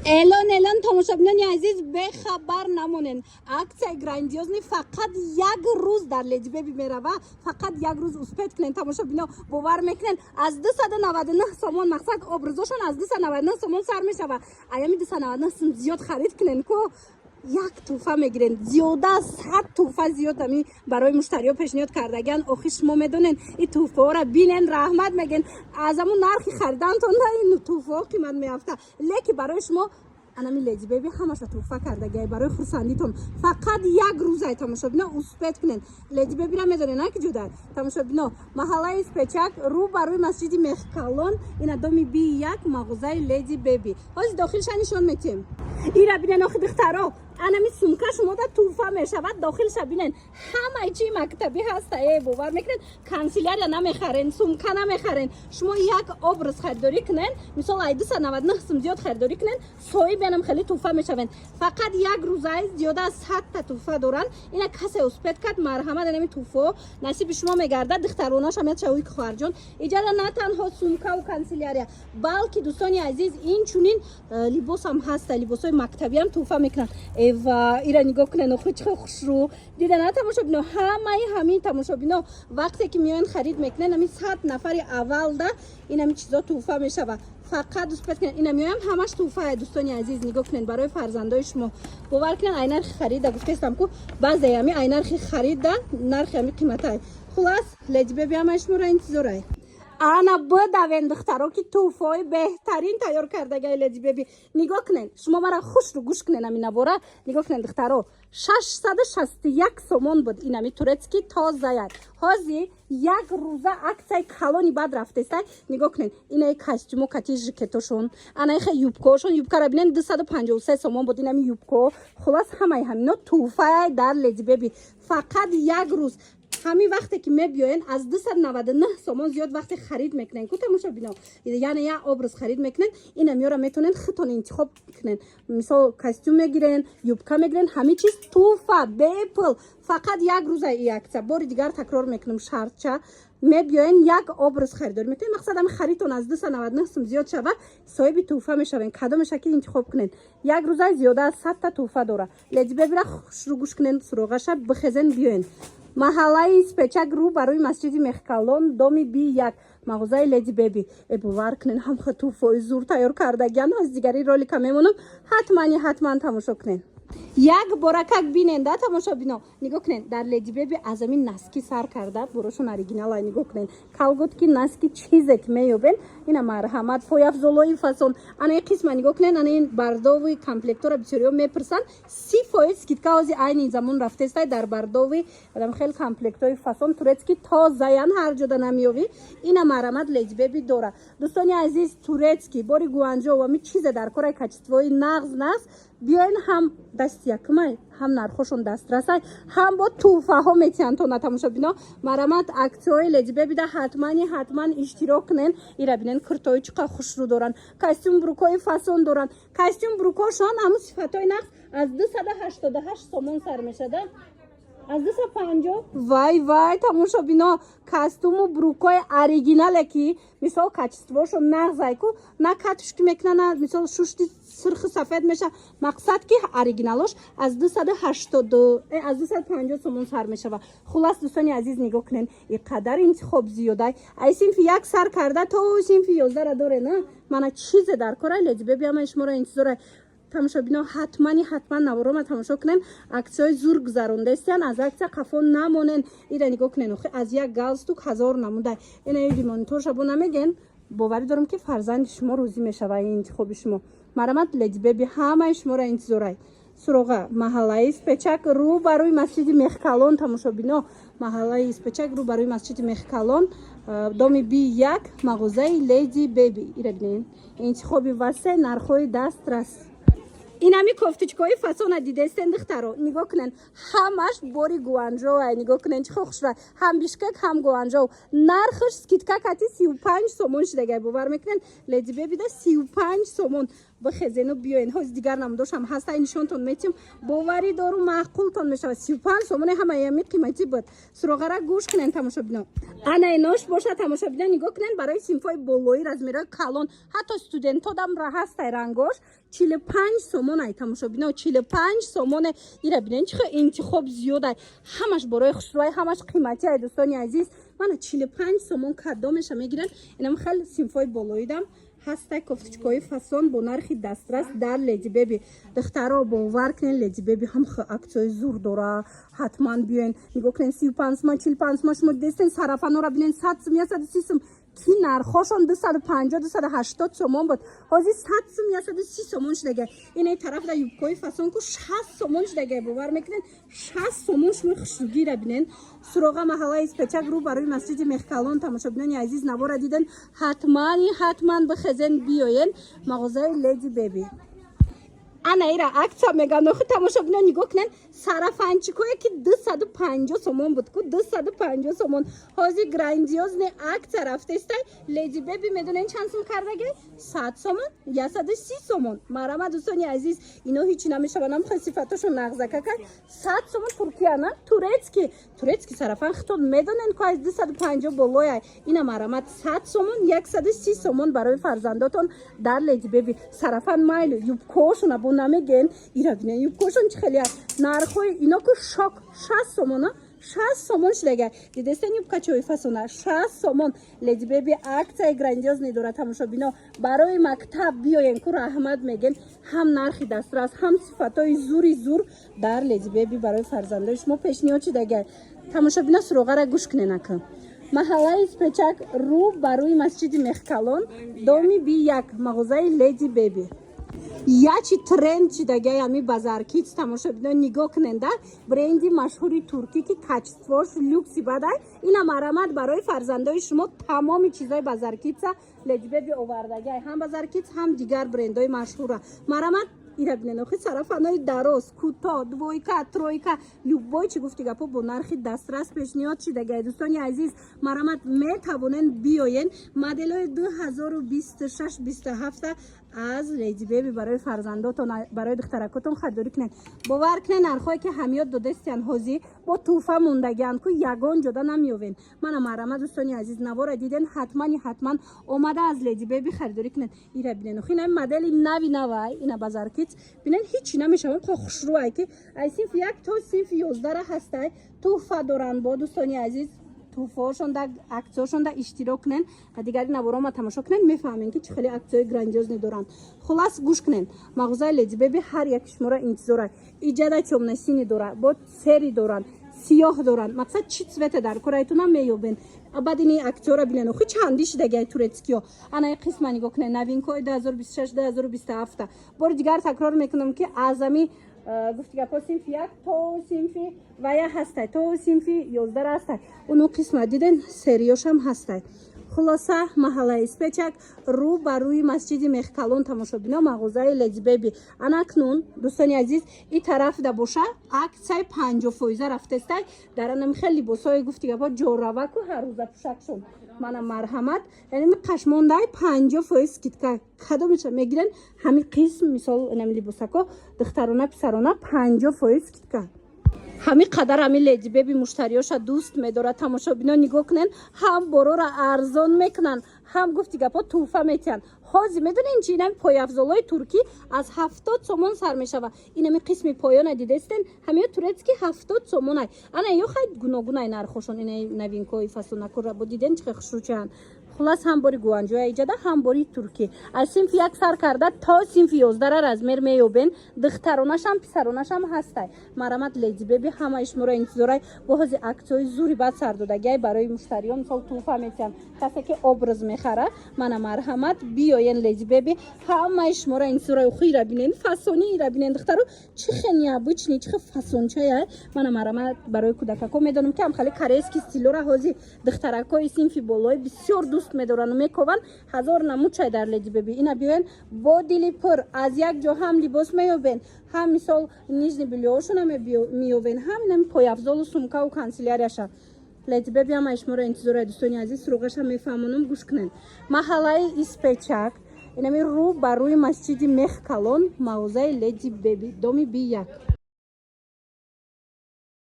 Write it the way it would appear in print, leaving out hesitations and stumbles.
اعلان تماشابینان عزیز بخبر نمونین акция грандиозни фақат як рӯз дар леди беби мерава фақат як рӯз успет кунен тамошобино бовар мекунен аз 299 сомон мақсад образошон аз 299 сомон сар мешава аями 299 сом зиёд харид кунен ко як туҳфа мегирен зиёда 100 туҳфа зиёд ами барои муштариҳо пешниҳод кардагиан охир шумо медонен ин туҳфаҳоро бинен раҳмат мегӯен аз ҳамун нархи харидантон ин туҳфаҳо қимат меафта леки барои шумо анами леди беби ҳамаша туҳфа кардагиай барои хурсандитон фақат як рӯзай тамошобино успет кунен леди бебира медонен ки ҷудай тамошобино маҳаллаи спечак рӯ барои масҷиди мехкалон ина доми B1 мағозаи леди беби ҳозир дохилша нишон метем ира бинен охи духтаро анами сумка шумода туҳфа мешавад дохилша бинен ҳамаи чи мактаби ҳаста бовар мекунен канцелярия намехарен сумка намехарен шумо як образ харидорӣ кунен мисол ай 299 сум зиёд харидорӣ кунен соҳибианам хеле туҳфа мешавен фақат як рӯзай зиёда аз 100 та туҳфа доран ина касе успет кард марҳамат анами туҳфаҳо насиби шумо мегардад духтаронаш ҳам шавои хоҳарҷон иҷада на танҳо сумкаву канцелярия балки дӯстони азиз инчунин либосам ҳаста либосҳои мактабиам туҳфа мекунанд ва ира нигоҳ кунен охи чӣ хушрӯ дидана тамошобино ҳамаи ҳамин тамошобино вақте ки меоян харид мекунен ами 100 нафари аввалда ин ами чизо туҳфа мешава фақат успет кунен ина меоям ҳамаш туҳфае дӯстони азиз нигоҳ кунен барои фарзандои шумо бовар кунен ай нархи харида гуфтаистам ку баъзе ами ай нархи харида нархи ами қиматай хулас леди беби ҳамаи шуморо интизорай ана бдавен духтаро ки туҳфаҳои беҳтарин тайёр кардагиай леди беби нигоҳ кунен шумо мара хушру гӯш кунен ами навора нигоҳ кунен духтаро 661 сомон буд ин ами турецки тозаяк ҳозир як рӯза аксияи калони бад рафтестай нигоҳ кунен инаи костюмо кати жикетошон анаихе юбкаошон юбкара бинен 253 сомон буд ин ами юбкао хулас ҳамаи ҳамино туҳфаи дар леди беби фақат як рӯз ҳамин вақте ки мебиёен аз 299 сомон зиёд вақте харид мекунен ку тамошобино яъне як образ харид мекунен ин амиёро метавонен худтон интихоб кунен мисол костюм мегирен юбка мегирен ҳамин чиз туҳфа бепул фақат як рӯза и акция бори дигар такрор мекунам шартча мебиёен як образ харидорӣ мекунен мақсад ами харидтон аз 299 сум зиёд шава соҳиби туҳфа мешавен кадомеша ки интихоб кунен як рӯза зиёда аз 100 та туҳфа дора леди бебира хушрӯ гӯш кунен суроғаша бихезен биёен маҳаллаи спечак рӯ барои масҷиди мехкалон доми B1 мағозаи леди беби бовар кунен ҳамха туҳфаҳои зур тайёр кардагиан аз дигари ролика мемонам ҳатман тамошо кунен як боракак бинен да тамошобино нигоҳ кунен дар леди беби аз амин наски сар карда борошон оригиналай нигоҳ кунен калготки наски чизек меёбен ина марҳамат пояфзолои фасон анаи қисма нигоҳ кунен анаин бардови комплектора бисёриҳо мепурсанд 30% скидка ҳозир айни ин замон рафтестай дар бардови адам хел комплектои фасон турецки тозаян ҳар ҷода намеёвӣ ина марҳамат леди беби дора дӯстони азиз турецки бори гуанҷов ами чизе дар кораи качествои нағз биёен ҳам дасти якумай ҳам нархошон дастрасай ҳам бо туҳфаҳо метиҳанд тамошобино марҳамат аксияҳои леди бебида ҳатман иштирок кунен ира бинен куртои чӣ қадр хушрӯ доранд костюм брукои фасон доранд костюм брукошон ҳамун сифатҳои нағз аз 288 сомон сар мешада аз 250 вай тамошобино костюму брукои оригинале ки мисол качествошо нағзай ку на катушки мекунана мисол шушти сирхи сафед меша мақсад ки оригиналош аз 250 сомон сар мешава хулас дӯстони азиз нигоҳ кунен иқадар интихоб зиёдай ай синфи як сар карда то синфи 11 доре на мана чизе дар кора леди беби ҳама шуморо интизорай тамошобино ҳатман наворома тамошо кунен аксияҳои зур гузарондестиан аз аксия қафо намонен ира нигоҳ кунен охи аз як галстук 1000 намудай ина римониторша бо намеген боварӣ дорам ки фарзанди шумо рӯзӣ мешава ин интихоби шумо марҳамат леди беби ҳамаи шуморо интизорай суроға маҳаллаи спечак рӯ барои масҷиди мехкалон тамошобино маҳаллаи спечак рӯ барои масҷиди мехкалон доми B1 мағозаи леди беби ира бинен интихоби васеъ нархҳои дастрас ин ами кофтичкаҳои фасона дидестен духтаро нигоҳ кунен ҳамаш бори гуанҷоай нигоҳ кунен чӣ хушрӯ ҳам бишкек ҳам гуанҷов нархаш скидка кати 35 сомон шидагай бовар мекунен леди бебида 35 сомон бихезену биёен ҳоз дигар намудошам ҳаста нишонтон метим боварӣ дору маъқултон мешавад 35 сомоне ҳамаями қиматӣ буд суроғара гӯш кунен тамошобинон ана инош боша тамошобинон нигоҳ кунен барои синфҳои болои размерои калон ҳатто студентодам ҳастай рангош 45 сомонай тамошобинон 45 сомоне ира бинен чихо интихоб зиёдай ҳамаш борои хушрӯай ҳамаш қиматиай дӯстони азиз мана 45 сомон каддо меша мегиран инам хел синфҳои болоидам ҳастай кофточкаҳои фасон бо нархи дастрас дар леди беби духтаро бовар кунен леди беби ҳам аксияи зур дора ҳатман биёен нигоҳ кунен 35 сомон 45 сомон шумо дестен сарафанора бинен 100 сом 130 сом ки нархошон 250 280 сомон буд ҳозир 100 сом 130 сомон шудага ин тараф да юбкаҳои фасонку 60 сомон шудага бовар мекунен 60 сомон шумо хушругира бинен суроға маҳаллаи спечак рӯ барои масҷиди мехкалон тамошобинони азиз навора диден ҳатман бихезен биёен мағозаи леди беби ана ира акция мегам нохи тамошобинон нигоҳ кунен сарафанчикое ки 250 сомон буд ку 250 сомон ҳозир грандиозне акция рафтестай леди беби медонен чанд сом кардагай 100 сомон 130 сомон марама дӯстони азиз ино ҳичи намешавад намхоҳ сифатошо нағзака кард 100 сомон туркияна турецки сарафан хитон медонен ку аз 250 болояй ина марамат 100 сомон 130 сомон барои фарзандотон дар леди беби сарафан майлу юбкошона намеген ира бинен юбкошон чи хеле нархои ино ку шок 60 сомона 60 сомон шудага дидестен юбкачои фасона 60 сомон леди беби акцияи грандиозне дора тамошобино барои мактаб биёен ку раҳмат меген ҳам нархи дастрас ҳам сифатҳои зур дар леди беби барои фарзандои шумо пешниҳод шудага тамошобино суроғара гӯш куненака маҳаллаи спечак рӯ ба рӯи масҷиди мехкалон доми B1 мағозаи леди беби ячи тренд шудагай ами базаркиц тамошобинон нигоҳ куненда бренди машҳури туркӣ ки качествош люкси бадай ина марамат барои фарзандои шумо тамоми чизои базаркица леди беби овардагай ҳам базаркиц ҳам дигар брендҳои машҳура марамат ира бинен охи сарафанои дароз кӯтоҳ двойка тройка любой чӣ гуфти гапо бо нархи дастрас пешниҳод шудагай дӯстони азиз марамат метавонен биёен моделҳои 2026-27 аз леди беби барои фарзандотон барои духтаракотон харидорӣ кунед бовар кунед нархое ки ҳамиёт додестиян ҳозир бо туҳфа мондагиянд ку ягон ҷода намеёвен мана марама дӯстони азиз навора диден ҳатман омада аз леди беби харидорӣ кунед ира бинен охи ина модели нави навай ина базаркиц бинен ҳичи намешавам ко хушрӯай ки аз синфи 1 то синфи 11 ҳастай туҳфа доранд бо дӯстони азиз туҳфаҳошонда аксияошонда иштирок кунен ва дигари наворома тамошо кунен мефаҳмем ки чӣ хеле аксияҳои грандиозне доранд хулас гӯш кунен мағозаи леди беби ҳар яки шуморо интизора иҷада чомнасини дора бо сери доранд сиёҳ доранд мақсад чӣ цвете дар кораитунам меёбен баъд ини аксияҳоро бинен охи чанди шудагай турецкиё анаи қисма нигоҳ кунен новинкаҳои 2026-2027 бори дигар такрор мекунам ки аз ами гуфтигапо синфи 1 то синфи вая ҳастай то синфи 11 ҳастай уну қисма диден сериёшам ҳастай хулоса маҳаллаи спечак рӯ ба рӯи масҷиди мехкалон тамошобино мағозаи леди беби анакнун дӯстони азиз и тараф да боша аксияи 50% рафтестай дар анами хел либосҳои гуфтигапо ҷораваку ҳаррӯза пӯшакшон мана марҳамат яъне қашмондаи 50% скидка кадомеша мегирен ҳами қисм мисол инами либосако духтарона писарона 50% скидка ҳами қадар ами леди беби муштариёша дӯст медорад тамошобино нигоҳ кунен ҳам борора арзон мекунанд ҳам гуфти гапо туҳфа метиҳанд ҳозир медонен чи инами пойафзолҳои туркӣ аз 70 сомон сар мешавад инами қисми поёна дидестен ҳамиё турецки 70 сомонай ана ё хай гуногунай нархошон инаи новинкаҳои фасонакора бо диден чихе хушрӯчаанд хулас ҳам бори гуанҷоя иҷада ҳам бори туркӣ аз синфи 1 сар карда то синфи 11 размер меёбен духтаронашам писаронашам ҳастай марамат леди беби ҳамаи шуморо интизорай бо ҳози аксияҳои зури баъд сар додагиай барои муштариён мисол туҳфа метиҳанд касе ки образ мехара мана марҳамат биёен леди беби ҳамаи шуморо интизорай ухи ира бинен фасони ира бинен духтаро чихе необычни чихе фасончаяй мана марҳамат барои кӯдакако медонам ки ҳамхали корейски стилора ҳозир духтаракои синфи болои бисёр дӯст медоранд мекованд ҳазор намудчай дар леди беби ина биёен бо дили пур аз як ҷо ҳам либос меёбен ҳам мисол нижни билёҳошона меёбен ҳам инами пойафзолу сумкаву канцелярияша леди беби ҳамаи шуморо интизорай дӯстони азиз суроғаша мефаҳмонам гӯш кунен маҳаллаи испечак инами рӯ ба рӯи масҷиди мех калон мағозаи леди беби доми B1.